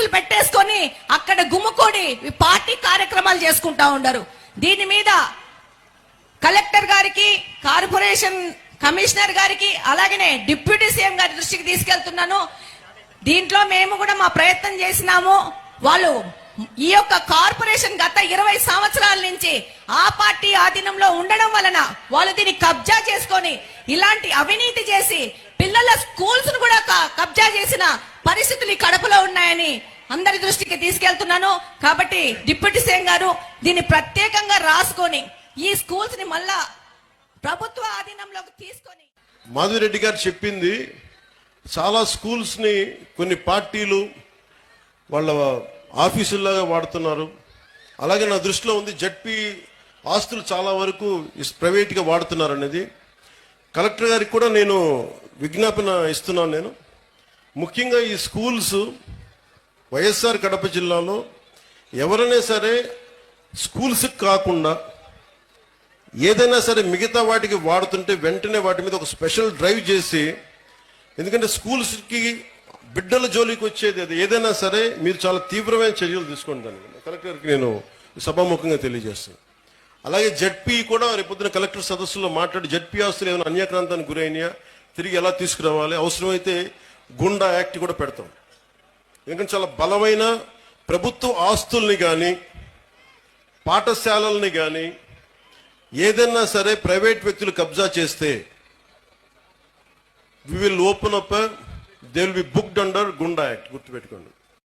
ఆఫీసులు పెట్టేసుకొని అక్కడ గుమ్ముకొని పార్టీ కార్యక్రమాలు చేసుకుంటా ఉండరు. దీని మీద కలెక్టర్ గారికి, కార్పొరేషన్ కమిషనర్ గారికి, అలాగనే డిప్యూటీ సీఎం గారి దృష్టికి తీసుకెళ్తున్నాను. దీంట్లో మేము కూడా మా ప్రయత్నం చేసినాము. వాళ్ళు ఈ యొక్క కార్పొరేషన్ గత 20 సంవత్సరాల నుంచి ఆ పార్టీ ఆధీనంలో ఉండడం వలన వాళ్ళు దీన్ని కబ్జా చేసుకొని ఇలాంటి అవినీతి చేసి పిల్లల స్కూల్స్ ను కూడా కబ్జా చేసిన పరిస్థితులు కడపలో ఉన్నాయని అందరి దృష్టికి తీసుకెళ్తున్నాను. కాబట్టి డిప్యూటీ సీఎం గారు దీన్ని ప్రత్యేకంగా రాసుకొని ఈ స్కూల్స్ ని మళ్ళా ప్రభుత్వ ఆధీనంలోకి తీసుకొని. మాధవిరెడ్డి గారు చెప్పింది చాలా స్కూల్స్ ని కొన్ని పార్టీలు వాళ్ళ ఆఫీసుల్లాగా వాడుతున్నారు. అలాగే నా దృష్టిలో ఉంది జడ్పీ ఆస్తులు చాలా వరకు ప్రైవేట్గా వాడుతున్నారు అనేది. కలెక్టర్ గారికి కూడా నేను విజ్ఞాపన ఇస్తున్నాను. నేను ముఖ్యంగా ఈ స్కూల్స్ వైఎస్ఆర్ కడప జిల్లాలో ఎవరైనా సరే స్కూల్స్కి కాకుండా ఏదైనా సరే మిగతా వాటికి వాడుతుంటే వెంటనే వాటి మీద ఒక స్పెషల్ డ్రైవ్ చేసి, ఎందుకంటే స్కూల్స్కి బిడ్డల జోలికి వచ్చేది అది ఏదైనా సరే మీరు చాలా తీవ్రమైన చర్యలు తీసుకోండి. దాన్ని కలెక్టర్కి నేను సభాముఖంగా తెలియజేస్తాను. అలాగే జడ్పీ కూడా రేపొద్దున కలెక్టర్ సదస్సులో మాట్లాడి జడ్పీ ఆస్తులు ఏమైనా అన్యాక్రాంతానికి గురైనయా తిరిగి ఎలా తీసుకురావాలి, అవసరమైతే గుండా యాక్ట్ కూడా పెడతాం. ఎందుకంటే చాలా బలమైన ప్రభుత్వ ఆస్తుల్ని కానీ పాఠశాలల్ని కానీ ఏదైనా సరే ప్రైవేట్ వ్యక్తులు కబ్జా చేస్తే we will open up, they will be booked under goonda act. గుర్తుపెట్టుకోండి.